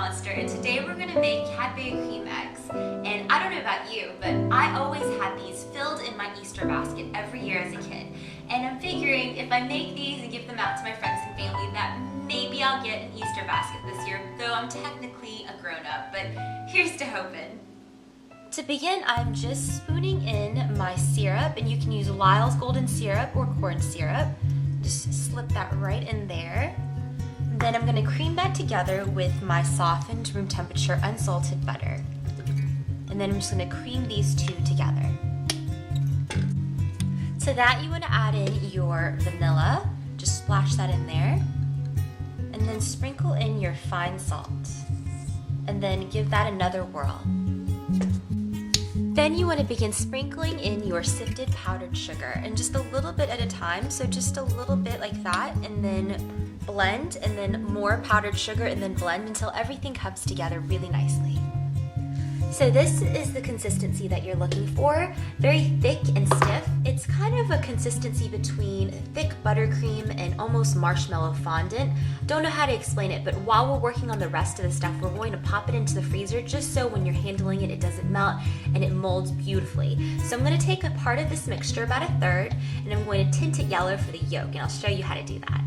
Monster, and today we're gonna make Cadbury Creme eggs. And I don't know about you, but I always had these filled in my Easter basket every year as a kid. And I'm figuring if I make these and give them out to my friends and family, that maybe I'll get an Easter basket this year, though I'm technically a grown-up, but here's to hoping. To begin, I'm just spooning in my syrup, and you can use Lyle's golden syrup or corn syrup. Just slip that right in there. Then I'm going to cream that together with my softened room temperature unsalted butter. And then I'm just going to cream these two together. To that you want to add in your vanilla. Just splash that in there. And then sprinkle in your fine salt. And then give that another whirl. Then you want to begin sprinkling in your sifted powdered sugar, and just a little bit at a time, so just a little bit like that, and then blend, and then more powdered sugar, and then blend until everything comes together really nicely. So this is the consistency that you're looking for, very thick and stiff. It's kind of a consistency between thick buttercream and almost marshmallow fondant. Don't know how to explain it, but while we're working on the rest of the stuff, we're going to pop it into the freezer just so when you're handling it, it doesn't melt and it molds beautifully. So I'm going to take a part of this mixture, about a third, and I'm going to tint it yellow for the yolk, and I'll show you how to do that.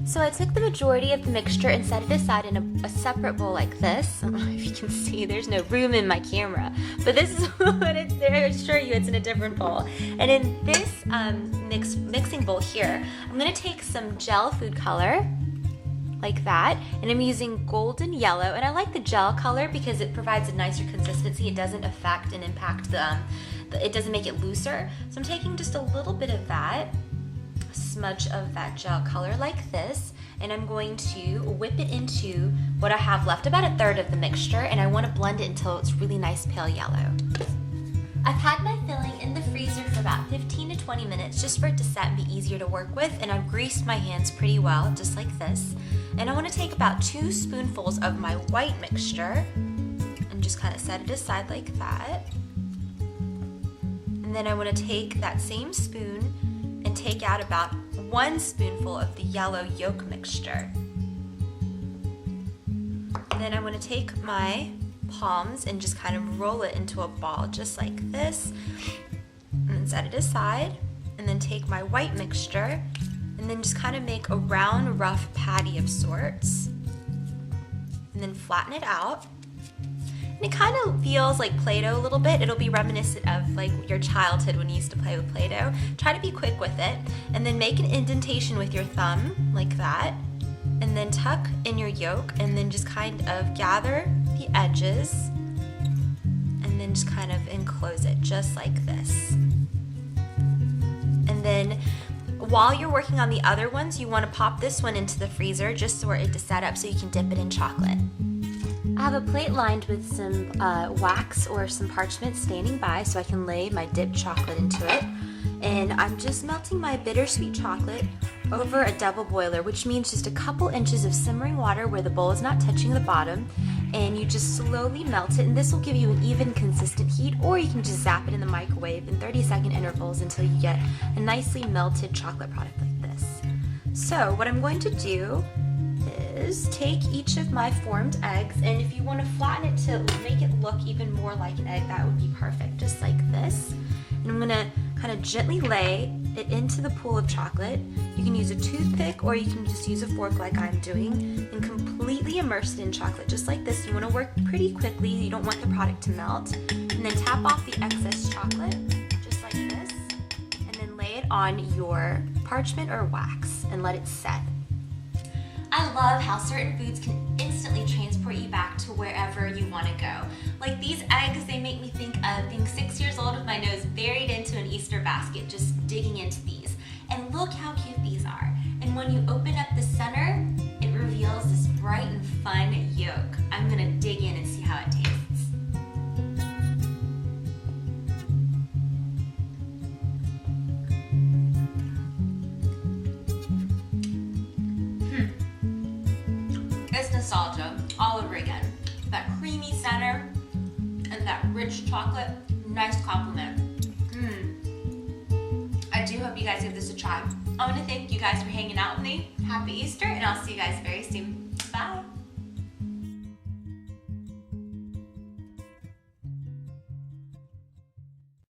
So I took the majority of the mixture and set it aside in a separate bowl like this. I don't know if you can see, there's no room in my camera, but this is what it's there. I assure you it's in a different bowl. And in this mixing bowl here, I'm gonna take some gel food color, like that, and I'm using golden yellow, and I like the gel color because it provides a nicer consistency. It doesn't affect and impact it doesn't make it looser. So I'm taking just a little bit of that, smudge of that gel color like this, and I'm going to whip it into what I have left, about a third of the mixture, and I want to blend it until it's really nice pale yellow. I've had my filling in the freezer for about 15 to 20 minutes just for it to set and be easier to work with, and I've greased my hands pretty well, just like this. And I want to take about 2 spoonfuls of my white mixture and just kind of set it aside like that. And then I want to take that same spoon and take out about 1 spoonful of the yellow yolk mixture. And then I want to take my palms and just kind of roll it into a ball just like this, and then set it aside, and then take my white mixture and then just kind of make a round rough patty of sorts, and then flatten it out. And it kind of feels like Play-Doh a little bit. It'll be reminiscent of like your childhood when you used to play with Play-Doh. Try to be quick with it, and then make an indentation with your thumb like that, and then tuck in your yolk, and then just kind of gather the edges, and then just kind of enclose it just like this. And then while you're working on the other ones, you want to pop this one into the freezer just for it to set up so you can dip it in chocolate. I have a plate lined with some wax or some parchment standing by so I can lay my dipped chocolate into it. And I'm just melting my bittersweet chocolate over a double boiler, which means just a couple inches of simmering water where the bowl is not touching the bottom. And you just slowly melt it, and this will give you an even consistent heat, or you can just zap it in the microwave in 30-second intervals until you get a nicely melted chocolate product like this. So what I'm going to do is take each of my formed eggs, and if you want to flatten it to make it look even more like an egg, that would be perfect, just like this. And I'm going to kind of gently lay it into the pool of chocolate. You can use a toothpick or you can just use a fork like I'm doing, and completely immerse it in chocolate just like this. You want to work pretty quickly, you don't want the product to melt. And then tap off the excess chocolate just like this, and then lay it on your parchment or wax and let it set. I love how certain foods can instantly transport you back to wherever you want to go. Like these eggs, they make me think of being 6 years old with my nose buried into an Easter basket, just digging into these. And look how cute these are. And when you open up the center, it reveals this bright and fun yolk. I'm gonna dig in and see how it tastes. It's nostalgia all over again. That creamy center and that rich chocolate, nice compliment. I do hope you guys give this a try. I want to thank you guys for hanging out with me. Happy Easter, and I'll see you guys very soon.